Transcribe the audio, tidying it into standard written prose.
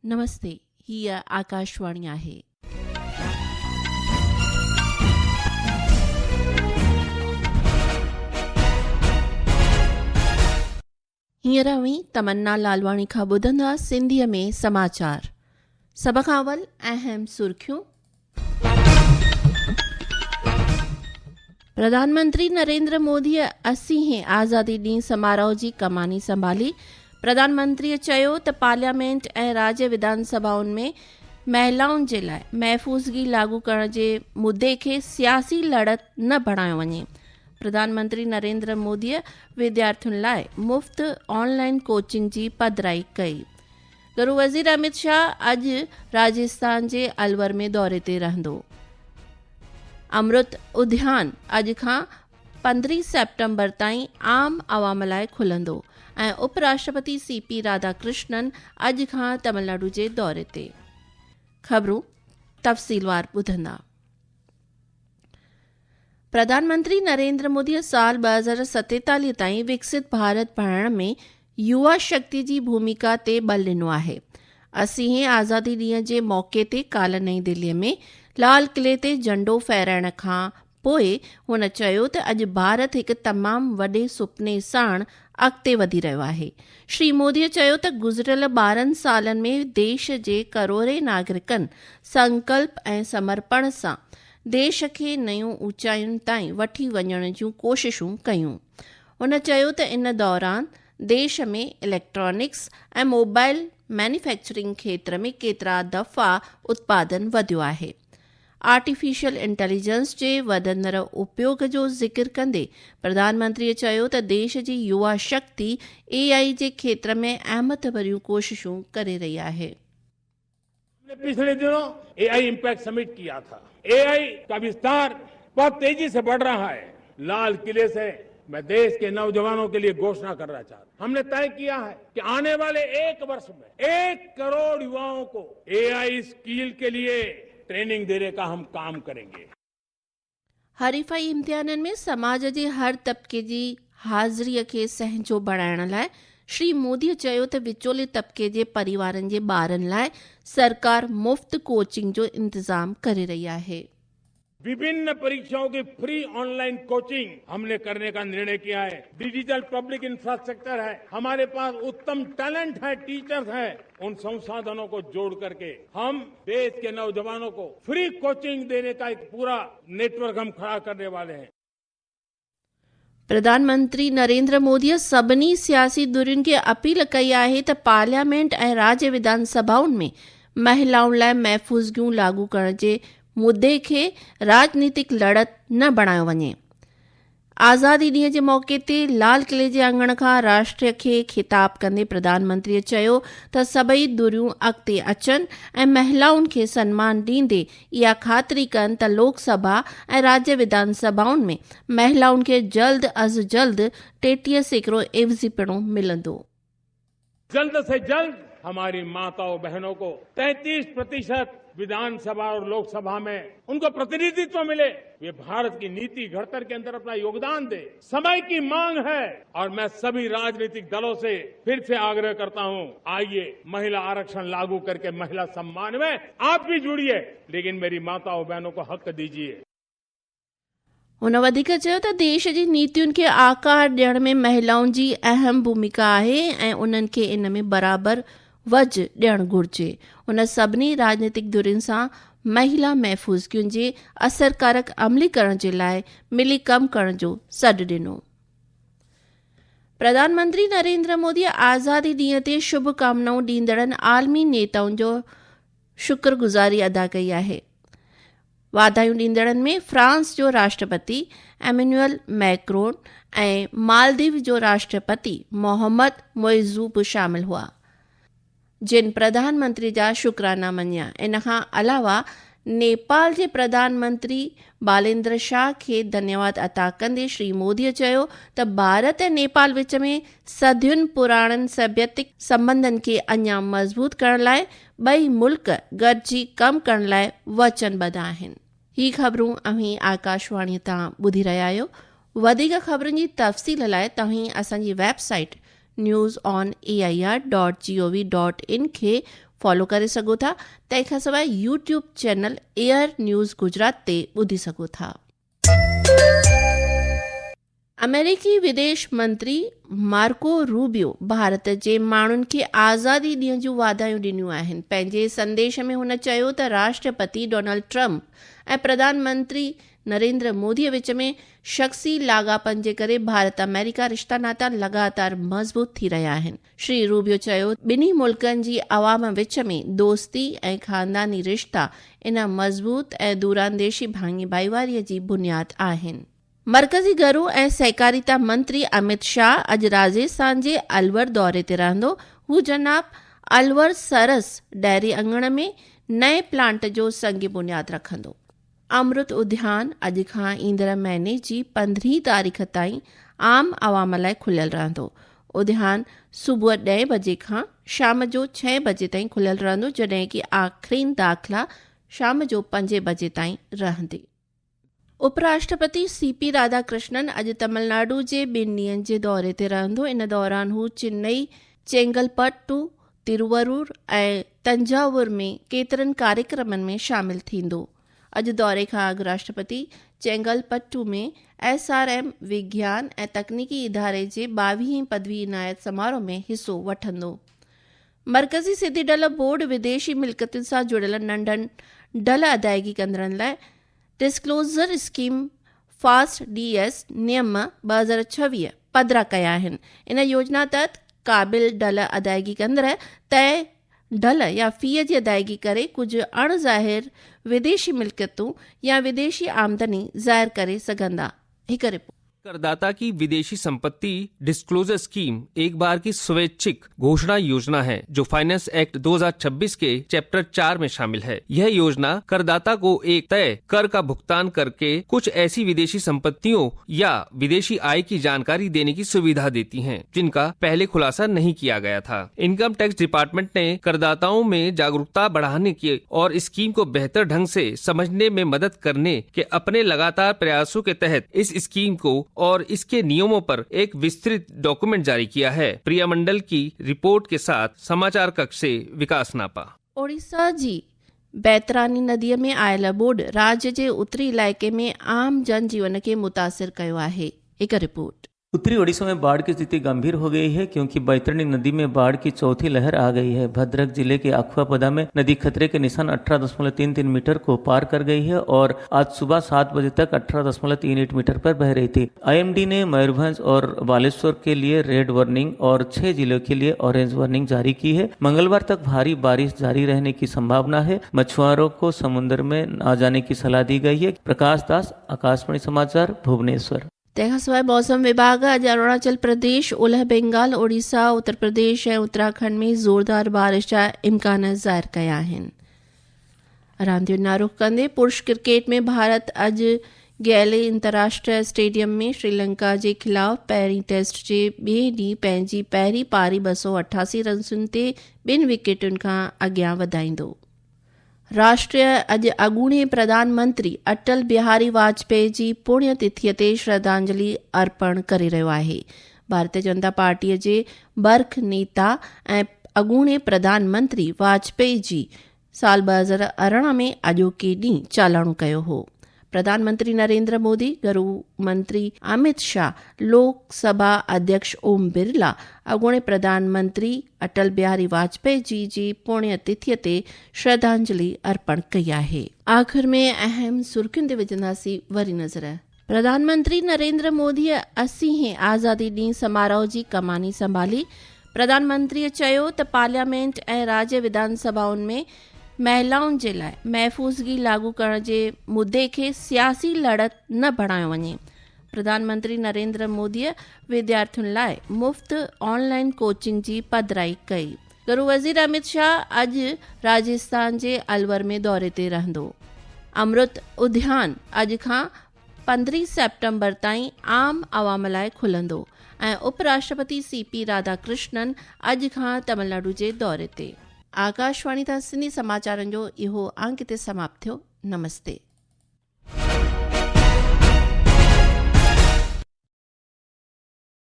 नमस्ते, हीअ आकाशवाणी आहे। हींअर हुई तमन्ना लालवाणी खां ॿुधंदा सिंधीअ में समाचार। सभ खां अवल अहम सुर्खियूं। प्रधानमंत्री नरेंद्र मोदीअ 80हें आज़ादी ॾींहुं समारोह जी कमानी संभाली। प्रधानमंत्रीअ चयो त पार्लियामेंट ऐं राज्य विधानसभाउनि में महिलाउनि जे लाइ महफ़ूज़गी लागू करण जे मुद्दे खे सियासी लड़त न बणायो वञे। प्रधानमंत्री नरेंद्र मोदीअ विद्यार्थियुनि लाइ मुफ़्त ऑनलाइन कोचिंग जी पधिराई कई। गृह वज़ीर अमित शाह अॼु राजस्थान जे अलवर में दौरे ते रहंदो। अमृत उद्यान अॼु खां 15 सेप्टेम्बर ताईं आम आवाम लाइ खुलंदो ऐं उपराष्ट्रपति CP राधाकृष्णन अॼु खां तमिलनाडु जे दौरे ते। ख़बरूं तफ़सीलवार ॿुधंदा। प्रधानमंत्री नरेंद्र मोदी साल 2047 ताईं विकसित भारत बणाइण में युवा शक्ति जी भूमिका ते बल ॾिनो आहे। 80हें आज़ादी ॾींहं जे मौक़े ते काल्ह नईं दिल्लीअ में लाल किले ते झंडो फहिराइण खां पोइ हुन चयो त अॼु भारत हिकु तमामु वॾे सुपने साण अॻिते वधी रहियो आहे। श्री मोदीअ चयो त गुज़िरियल 12 सालनि में देश जे करोड़े नागरिकनि संकल्प ऐं समर्पण सां देश खे नयूं ऊचाइयुनि ताईं वठी वञण जूं कोशिशूं कयूं। हुन चयो त इन दौरान देश में इलेक्ट्रॉनिक्स ऐं मोबाइल मैन्युफैक्चरिंग खेत्र में केतिरा दफ़ा उत्पादन वधियो आहे। आर्टिफिशियल इंटेलिजेंस जे वधंदड़ उपयोग जो ज़िक्र कंदे प्रधानमंत्रीअ चयो त देश जी युवा शक्ति AI जे खेत्र में अहमियत भरियूं कोशिशूं करे रही आहे। हमने पिछले दिनों AI इम्पैक्ट समिट किया था। AI का विस्तार बहुत तेजी से बढ़ रहा है। लाल किले से मैं देश के नौजवानों के लिए घोषणा करना चाहता हूं। हमने तय किया है कि आने वाले 1 वर्ष में 1 करोड़ युवाओं को AI स्किल के लिए ट्रेनिंग देने का हम काम करेंगे। हरीफ़ाई इम्तिहाननि में समाज जे हर तबके जी हाज़िरीअ खे सहंजो बणाइण लाइ श्री मोदीअ चयो त विचोले तबके जे परिवारनि जे ॿारनि लाइ सरकार मुफ़्त कोचिंग जो इंतज़ाम करे रही आहे। विभिन्न परीक्षाओं की फ्री ऑनलाइन कोचिंग हमने करने का निर्णय किया है। डिजिटल पब्लिक इंफ्रास्ट्रक्चर है, हमारे पास उत्तम टैलेंट है, टीचर्स हैं। उन संसाधनों को जोड़ करके हम देश के नौजवानों को फ्री कोचिंग देने का एक पूरा नेटवर्क हम खड़ा करने वाले हैं। प्रधानमंत्री नरेंद्र मोदीअ सभिनी सियासी धुरियुनि खे अपील कई आहे त पार्लियामेंट ऐं राज्य विधानसभाउनि में महिलाउनि लाइ महफ़ूज़गियूं लागू करण जे मुद्दे खे राजनीतिक लड़त न बणायो वञे। आज़ादी ॾींहं जे मौक़े ते लाल किले जे अंगण खां राष्ट्र खे ख़िताब कंदे प्रधानमंत्रीअ चयो त सभई धुरियूं अॻिते अचनि ऐं महिलाउनि खे सन्मान ॾींदे इहा ख़ातिरी कनि त लोकसभा ऐं राज्य विधानसभाउनि में महिलाउनि खे जल्द अज़ जल्द 33% एवज़ीपणो मिलंदो। जल्द से जल्द हमारी माताओं बहनों को 33% विधानसभा और लोकसभा में उनको प्रतिनिधित्व मिले। वे भारत की नीति घड़तर के अंदर अपना योगदान दे। समय की मांग है और मैं सभी राजनीतिक दलों से फिर से आग्रह करता हूं, आइए महिला आरक्षण लागू करके महिला सम्मान में आप भी जुड़िए, लेकिन मेरी माताओं बहनों को हक दीजिए। हुन वधीक चयो त देश जी नीतियुनि खे आकार ॾियण में महिलाउनि जी अहम भूमिका आहे ऐं उन्हनि खे इन में बराबर वज ॾियणु घुर्जे। हुन सभिनी राजनीतिक धुरियुनि सां महिला महफ़ूज़गियुनि जे असरकारक अमलीकरण जे लाइ मिली कमु करण जो सॾु ॾिनो। प्रधानमंत्री नरेंद्र मोदी आज़ादी ॾींहं ते शुभकामनाऊं ॾींदड़नि आलमी नेताउनि जो शुक्रगुज़ारी अदा कई आहे। वाधायूं ॾींदड़नि में फ्रांस जो राष्ट्रपति एमेनुअल मैक्रोन ऐं मालदीव जो राष्ट्रपति मोहम्मद मोइज़ू बि शामिल हुआ, जिन प्रधानमंत्री जा शुक्राना मञिया। इन खां अलावा नेपाल जे प्रधानमंत्री बालेंद्र शाह खे धन्यवाद अता कंदे श्री मोदीअ चयो त भारत ऐं नेपाल विच में सदियुनि पुराणनि सभ्यतिक संबंधनि खे अञा मज़बूत करण लाइ ॿई मुल्क गॾिजी कमु करण लाइ वचनबद्ध आहिनि। ही ख़बरूं अव्हीं आकाशवाणी तां ॿुधी रहिया आहियो। वधीक ख़बरुनि जी तफ़सील लाइ तव्हां असांजी वेबसाइट newsonair.gov.in खे फॉलो करे सघो था। तंहिंखां सवाइ YouTube channel air news Gujarat ते ॿुधी सघो था। अमेरिकी विदेश मंत्री मार्को रूबियो भारत जे माण्हुनि खे आज़ादी ॾींहं जूं वाधायूं ॾिनियूं आहिनि। पंहिंजे संदेश में हुन चयो त राष्ट्रपति डोनाल्ड ट्रंप ऐं प्रधानमंत्री नरेंद्र मोदीअ विच में शख़्सी लाॻापन जे करे भारत अमेरिका रिश्ता नाता लगातार मज़बूत थी रहिया आहिनि। श्री रूबियो चयो ॿिन्ही मुल्कनि जी अवाम विच में दोस्ती ऐं ख़ानदानी रिश्ता इन मज़बूत ऐं दूरांदेशी भाईवारीअ जी बुनियाद आहिनि। मरकज़ी घरू ऐं सहकारिता मंत्री अमित शाह अॼु राजस्थान जे अलवर दौरे ते रहंदो। हू जनाब अलवर सरस डेयरी अंगण में नए प्लांट जो संग बुनियाद रखंदो। अमृत उद्यान अॼु खां ईंदड़ महीने जी 15 तारीख़ ताईं आम आवाम लाइ खुलियल रहंदो। उद्यान सुबुह 10 बजे खां शाम जो 6 बजे ताईं खुलियल रहंदो, जॾहिं कि आख़िरी दाख़िला शाम जो 5 बजे ताईं रहंदी। उपराष्ट्रपति सीपी राधाकृष्णन अॼु तमिलनाडु जे 2 ॾींहंनि जे दौरे ते रहंदो। इन दौरान हू चेन्नई, चेंगलपट्टू, तिरुवरूर ऐं तंजावुर में केतिरनि कार्यक्रमनि में शामिल थींदो। अॼु दौरे खां अॻु राष्ट्रपति चेंगलपट्टू में SRM विज्ञान ऐं तकनीकी इदारे जे 22 पदवी इनायत समारोह में हिसो वठंदो। मरकज़ी सिधी ढल बोर्ड विदेशी मिल्कियतुनि सां जुड़ियल नंढनि ढल अदायगी कंदड़नि लाइ डिस्क्लोज़र स्कीम फास्ट DS नियम 2026 पधिरा कया आहिनि। इन योजना तहत क़ाबिल ढल अदायगी कंदड़ तय ढल या फ़ीअ जी अदायगी करे कुझु अणज़ाहिर विदेशी मिल्कियतूं या विदेशी आमदनी ज़ाहिर करे सघंदा। हिकु रिपोर्ट। करदाता की विदेशी संपत्ति डिस्क्लोजर स्कीम एक बार की स्वैच्छिक घोषणा योजना है जो फाइनेंस एक्ट 2026 के चैप्टर 4 में शामिल है। यह योजना करदाता को एक तय कर का भुगतान करके कुछ ऐसी विदेशी संपत्तियों या विदेशी आय की जानकारी देने की सुविधा देती है जिनका पहले खुलासा नहीं किया गया था। इनकम टैक्स डिपार्टमेंट ने करदाताओं में जागरूकता बढ़ाने की और स्कीम को बेहतर ढंग से समझने में मदद करने के अपने लगातार प्रयासों के तहत इस स्कीम को और इसके नियमों पर एक विस्तृत डॉक्यूमेंट जारी किया है। प्रिया मंडल की रिपोर्ट के साथ समाचार कक्ष से विकास नापा। ओडिशा जी बैतरानी नदीअ में आयल बोड राज्य जे उत्तरी इलाइके में आम जनजीवन के मुतासिर कयो आहे। एक रिपोर्ट। उत्तरी ओडिशा में बाढ़ की स्थिति गंभीर हो गई है क्योंकि बैतरणी नदी में बाढ़ की चौथी लहर आ गई है। भद्रक जिले के अखुआपदा में नदी खतरे के निशान 18.33 मीटर को पार कर गई है और आज सुबह 7 बजे तक 18.38 मीटर पर बह रही थी। IMD ने मयूरभंज और बालेश्वर के लिए रेड वार्निंग और 6 जिलों के लिए ऑरेंज वार्निंग जारी की है। मंगलवार तक भारी बारिश जारी रहने की संभावना है। मछुआरों को समुद्र में न जाने की सलाह दी गई है। प्रकाश दास, आकाशवाणी समाचार, भुवनेश्वर। तंहिंखां सवाइ मौसम विभाग अॼु अरुणाचल प्रदेश, ओलह बंगाल, ओडिशा, उत्तर प्रदेश ऐं उत्तराखंड में ज़ोरदार बारिश जा इम्कान ज़ाहिर कया आहिनि। रांदियुनि जो रुख़ कंदे पुरुष क्रिकेट में भारत अॼु गैले अंतर्राष्ट्रीय स्टेडियम में श्रीलंका जे ख़िलाफ़ पहिरीं टेस्ट जे ॿिए ॾींहुं पंहिंजी पहिरीं पारी 288 रन्सुनि ते 2 विकेटुनि खां अॻियां वधाईंदो। राष्ट्रीय अॼु अॻूणे प्रधानमंत्री अटल बिहारी वाजपेयी जी पुण्यतिथीअ ते श्रद्धांजलि अर्पण करे रहियो आहे। भारतीय जनता पार्टीअ जे बर्ख नेता ऐं अॻूणे प्रधानमंत्री वाजपेयी जी साल 2018 में अॼोके ॾींहुं चालाणो कयो हो। प्रधानमंत्री नरेंद्र मोदी, गृह मंत्री अमित शाह, लोकसभा अध्यक्ष ओम बिरला अॻूणे प्रधानमंत्री अटल बिहारी वाजपेयी जी पुण्यतिथीअ ते श्रद्धांजलि अर्पण कई आहे। आख़िर में अहम सुर्खियुनि ते विझंदासीं वरी नज़र। प्रधानमंत्री नरेंद्र मोदीअ 80 आज़ादी ॾींहुं समारोह जी कमानी संभाली। प्रधानमंत्रीअ चयो त पार्लियामेंट ऐं राज्य विधानसभाउनि में महिलाउनि जे लाइ महफ़ूज़गी लागू करण जे मुद्दे खे सियासी लड़त न बणायो वञे। प्रधानमंत्री नरेंद्र मोदीअ विद्यार्थियुनि लाइ मुफ़्त ऑनलाइन कोचिंग जी पधिराई कई। गृह वज़ीर अमित शाह अॼु राजस्थान जे अलवर में दौरे ते रहंदो। अमृत उद्यान अॼु खां 15 सेप्टेम्बर ताईं आम आवाम लाइ खुलंदो ऐं उपराष्ट्रपति CP राधाकृष्णन अॼु खां तमिलनाडु जे दौरे ते। आकाशवाणी तां सिंधी समाचारनि जो इहो अंक ते समाप्त थियो। नमस्ते।